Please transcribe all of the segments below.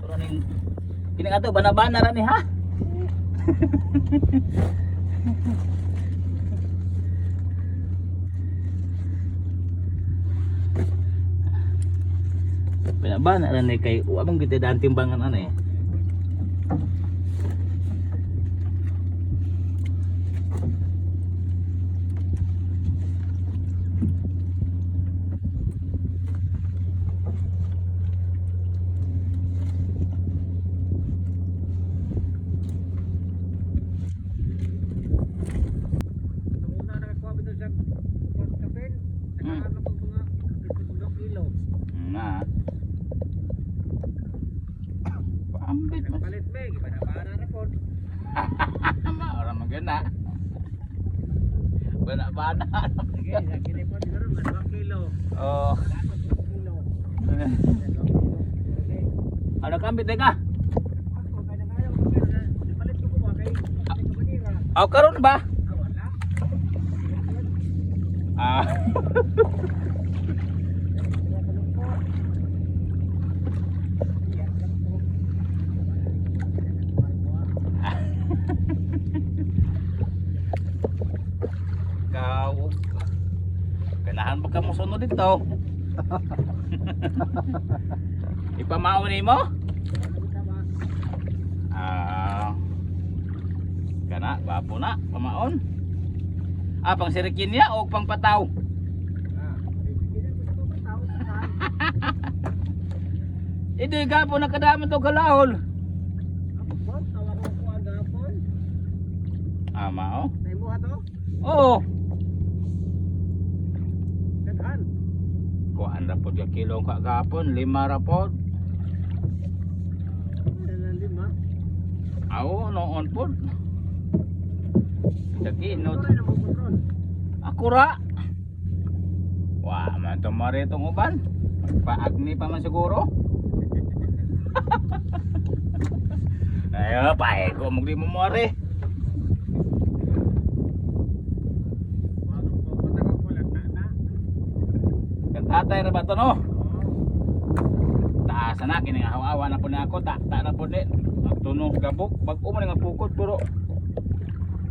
Pero ning kini ato bana-bana ra ni ha. Bana-bana ra ni kay wa mong kita daan timbangan ana eh. Na. Paambit mas. Palit bag, bana-bana na po. Ora magana. Bana-bana. Sige, kini po siguro 2 kilo. Oh. 2 kilo. Ano kambit ka? Palit ko ba kay kabanira? Aw karon ba? Wala. Ah. Kau ganahan ba ka mo sunod dito? Ipamao ni mo? Ah. Kana bapo na pamaon. Ah, pang sirikin niya o pang pataw? Hindi ka po nakadama to kalahol. Ama oh. Oo. Kuan ra pod ka kilo kagapon, 5 ra pod. Aw, noon pod. Dagi no. Ako ra. Wa man to mare tong uban. Paagni pa man siguro. Ayo, pae ko mugdi mo mare. Tatay ra ba to no? Taas na kini nga hawa na po na ako, ta na po ni. Nagtunog gabok, bag-o man nga pukod pero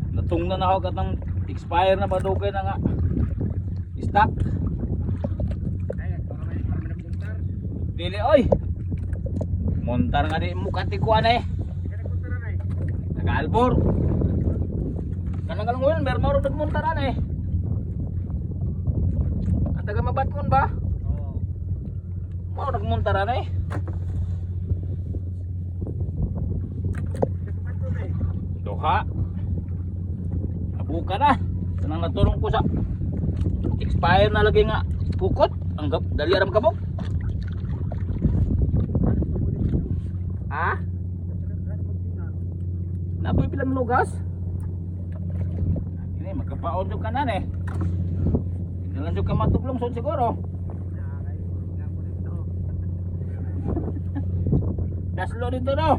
natungnan na ako katang expire na ba dugay na nga. Stock. Dili oy. Montar nga di mo katikuan eh. Nag-albor. Kanang kalungon mer maro nagmontaran eh. Taga Mabatkon ba? Oo. Mau nagmuntaran eh. Duha. Nabuka na. Kanang natulong ko sa expire na lagi nga pukot. Ang dali aram kabok. Ha? Napoy pilang lugas? Ini magkapaon jud kanan eh. Dalan jud ka matuklong son siguro. Daslo dito no.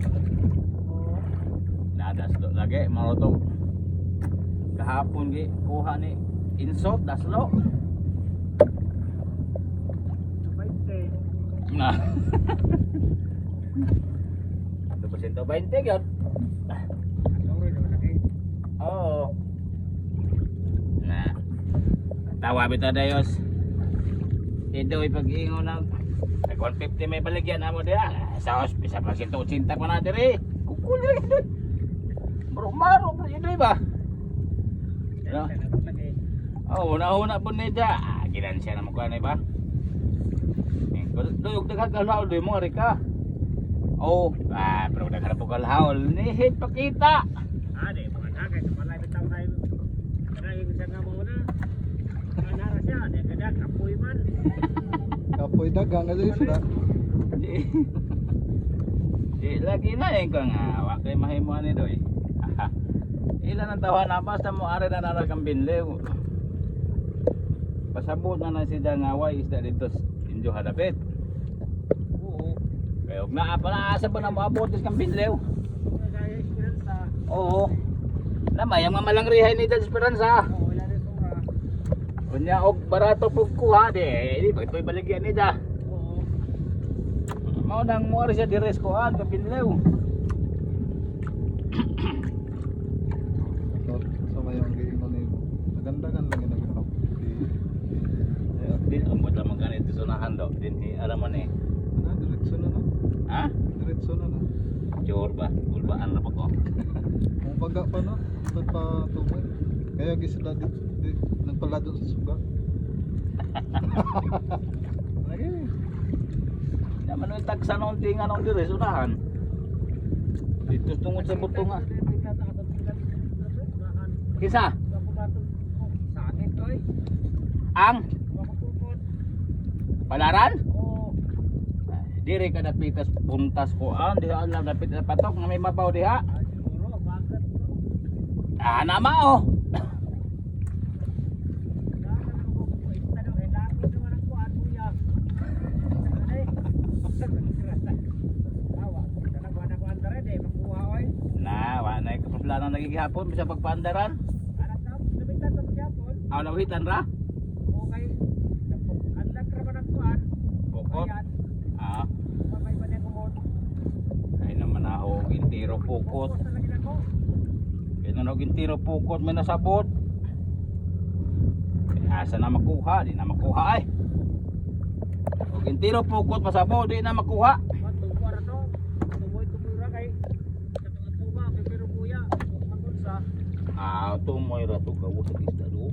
Na daslo lagi mao to. Kahapon gi kuha ni insult daslo. 20. Nah. 120 gyud. Oh. Nah. Tawa bitaw dayos. Ito ipag-ingon ng 150 may baligyan amo dia. Sa hospital pa 180 pa na diri. Kukul ito. Maro po ito ba? Ano? Oh, una po ni dia. Ginansya na mo kan ba? Duyog daghaw do mo rika. Oh, pero daghan po kalhaw ni hit pakita. Ade, mga nagay sa malay bitaw tayo. Kaya yung nga mo na. Kanara siya, dia kapoy man. Kapoy dagang ada sila. Lagi na eh kung wa kay mahimuan ni doy. Ilan ang tawa na basta mo are na narakang binlew. Pasabot na si Dangaway isda dito injo hadapit. Oo. Kaya og naa pala asa ba na moabot kang binlew. Kaya Esperanza. Oo. Lamay ang mamalang rihay ni Dan Esperanza. Oo, wala rin sura. Kunya og barato pug kuha di pagtoy baligyan ni da. Oo. Mao nang mo ri siya dires ko an kapinlew. So, sa mayong giingon nimo. Naganda-ganda gyud ang kapot. Din ang buta magani ito sunahan do. Din araman eh. Na diretso na na. Ha? Diretso na na. Sure ba? Ulbaan ra pa ko. Kung baga pa na, ba't pa tumoy? Kaya gisda di nagpalado sa suga. Lagi. Naman yung tagsa noong tinga noong dire sunahan. Dito tungod sa buto nga. Kisa? Sakit to eh. Ang Makapupot. palaran? Oo. Dire ka dapitas puntas ko an diha lang dapit na patok nga may mabaw diha. Ay, siguro, bakit to? Ana mao. Na, wa na kapuslanan nagigihapon bisa pagpaandaran. Aw lawitan ra. Bukod. Ah, kay naman ako intiro pukot. Kaya na intiro pukot may nasabot. Asa na makuha, di na makuha ay. Og intiro pukot pasabot, di na makuha. Ah, tumoy ra to gawo sa isda do.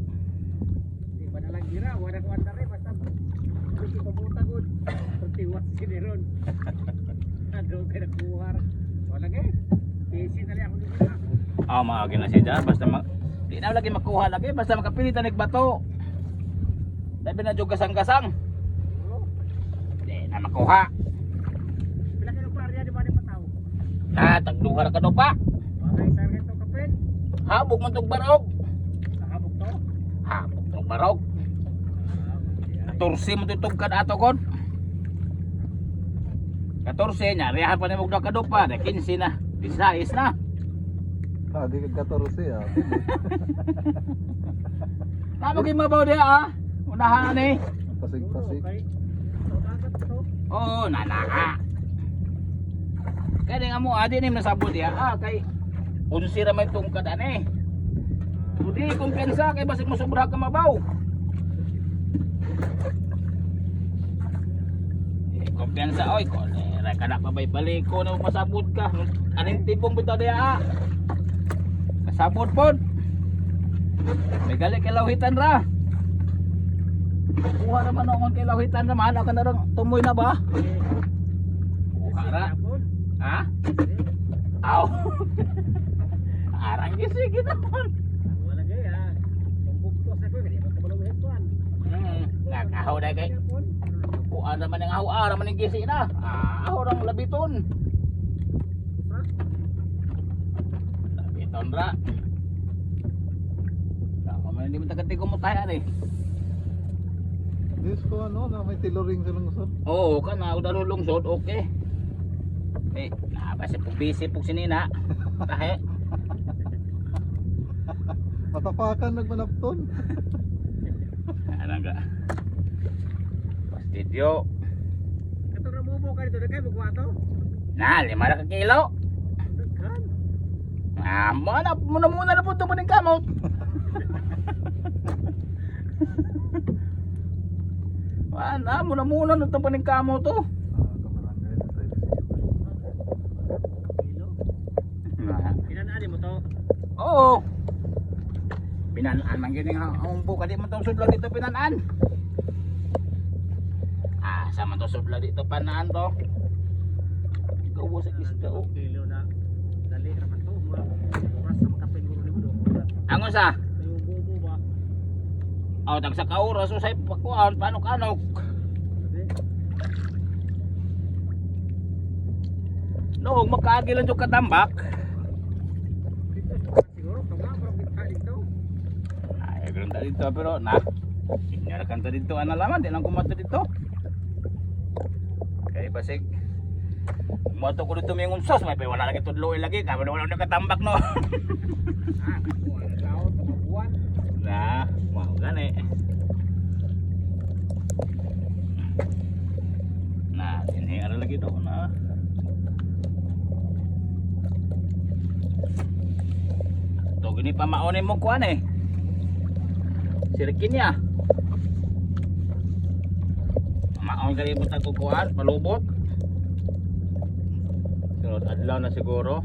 Ah, maagi na siya basta di na lagi makuha lagi basta makapilitan ng bato. Labi na jud gasang-gasang. Di na makuha. Ah, tagduha ra ka do pa. Habog man tog barog. Habog tog barog. 14 mo tutog kad ato kon. 14 nya rihan pa ni mog ka do pa, 15 na. 16 na. Ah, di ka 14 ah. Tama kay mabaw diha ah. Unahan ni. Pasig-pasig. Oo, nanaka. Kaya nga mo adi ni nasabot diha ah kay unsi ra may tungkad ani. Hindi kumpiyansa kay basig mo sobra ka mabaw. Kumpiyansa oy kolera kada pa bay baliko na pasabot ka. Aning tipong bitaw diha. Kasabot pod. May gali kay lawitan ra. Kuha naman noon kay lawitan naman ako na rin tumoy na ba? Kuha ra. Ha? Aw. Arang gisig naman. Nakahaw na kay. Kuha naman ang ahaw naman ang gisi na. Ahaw rang labiton. Labiton ra. Tama man hindi mo tagati kumutayan eh. Diyos ko ano, na may tiloring sa lungsod. Oo, kana udah lungsod, okay. Eh, nabasa po busy po sinina. Tahe. Matapakan nagmanapton. Ano nga? Pastidyo. Na, 5 na ka kilo. Muna na po ito mo ng kamot. Muna na ito po ng kamot to. Oo. Pinanaan man gini ang buka di man tong sudla dito pinanaan. Sa man to sudla dito panaan to. Gawa sa isda o. Kilo na dali naman to, oras sa makapin guro ni mo. Angon sa? Yung bubo ba? Aw tag sa kauras usay pakuan panok-anok. No, makaagi lang jud katambak. Siguro to nga pero kita dito. Ay, ganda dito pero na. Inyarakan to dito ana laman di lang kumato dito. Kay basig moto ko dito may unsos may wala lagi tudloy lagi kay wala na katambak no. Na, mau gani. Nah, ini ada lagi daw na. Ito gini pa maonin mo kuan eh. Sirikin niya. Maon kali mo tag kuan, palubot. Sunod adlaw na siguro.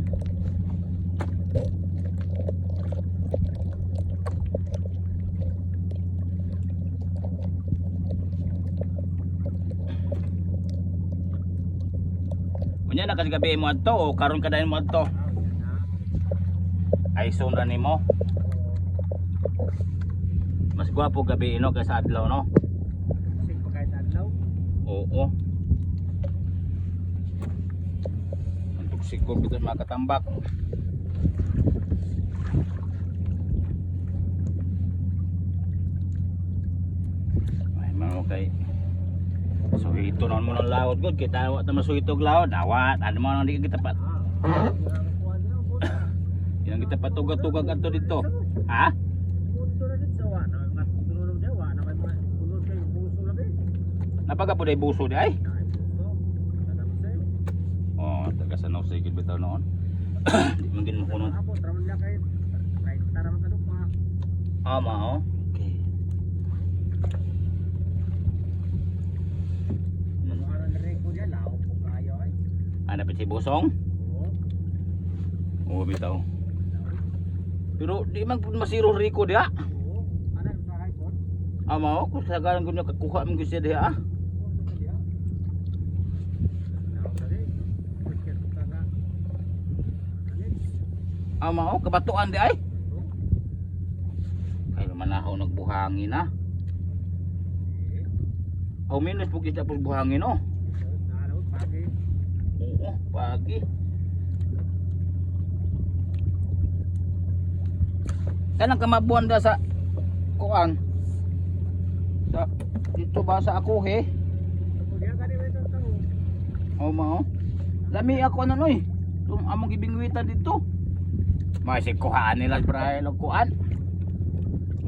Unya na kasi gabi mo adto o karon ka dayon mo adto. Ay sundan nimo. Mas gwapo gabi no kaysa adlaw no. Sig pa kahit adlaw. Oo. Untuk sikol kita makatambak. Ay mga kay suhito naman mo ng laot good kita awat na masuhitog laot awat ano mo nang di kita pat. Yang kita patugag-tugag ato dito. Ha? Punto na dito sa wa na matulog daw wa na may puno kay buso labi. Napaga po day buso di ay. Ay buso. Tatapos eh. Oh, taga sa no sige bitaw noon. Di man gin mo kuno. Ako traman niya kay kahit tara man kaduk pa. Ama oh. Okay. Mga nare ko diyan lao po kayo ay. Ana pa si busong? Oo. Oo bitaw. Pero di man pud masiro Rico dia. Oo. Ana sa hay po. Ama oh, kung sagaran ko niya kakuha mo gyud dia ah. Ama oh, kabatuan di ay. Kay manahaw nagbuhangin na. Aw minus pug kita pud buhangin no. Oo, pagi. Kanang kamabuan da sa kuan. Sa dito ba sa ako he? Oh mao. Lami ako ano noy. Tum among gibingwitan dito. May si kuhaan nila bray og kuan.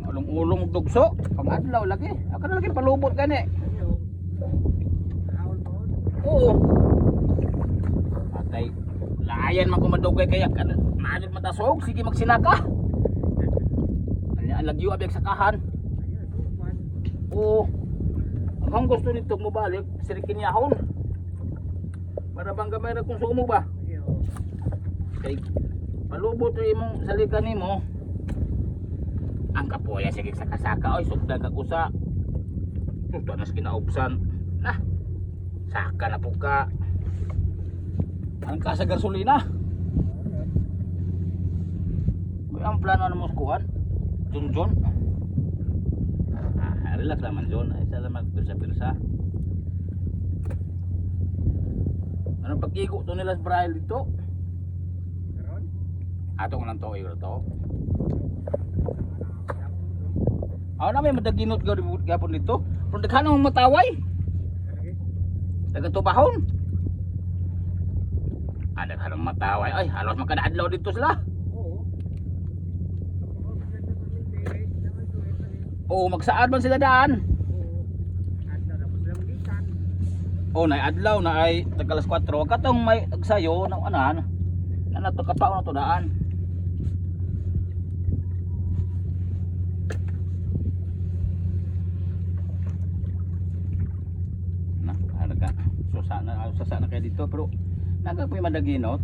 Ulong-ulong og dugso, pang-adlaw lagi. Ako na lagi palubot gani. Oo. Patay. Layan man ko madugay kaya kan. Manid matasog sige magsinaka. Anya lagyo abyak sakahan. Oo. Ang gusto nito mo balik, sirikin yahon. Para bang gamay na konsumo ba? Kay palubot imong salikan nimo. Ang kapoya sige sa kasaka oy sugdan kag usa. Tuto nas kinaubsan. Nah. Saka na po ka. Ang kasa gasolina. May ang plano na mo kuan. Junjun. Relax naman John. Ay sala magpirsa-pirsa. Anong pagkigo to nila sa Braille dito? Ato ko lang to iyo to. Aw na may madaginot gapon dito. Pero daghan ang mataway. Daga tubahon. Daghan ang mataway. Ay, halos makadaadlaw dito sila. Oo, magsaad man sila daan. Oo, na adlaw na ay tagalas 4. Katong may agsayo ng anan. Na nato kapaon na to daan. Sasana kayo dito pero nagapoy madaginot.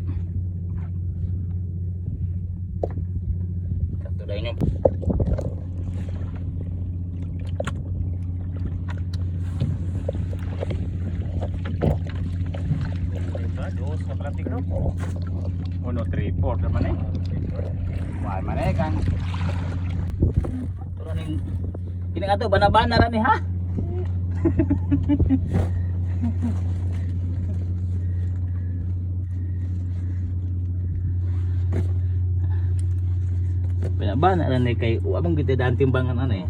Sakto dahil nyo. Dos sa plastic no? 1, 3, 4 naman eh. Wala man eh kan. Pero ning kini nga to banabana ra ni ha. Banabana ra ni kay wa bang kita daan timbangan ano eh.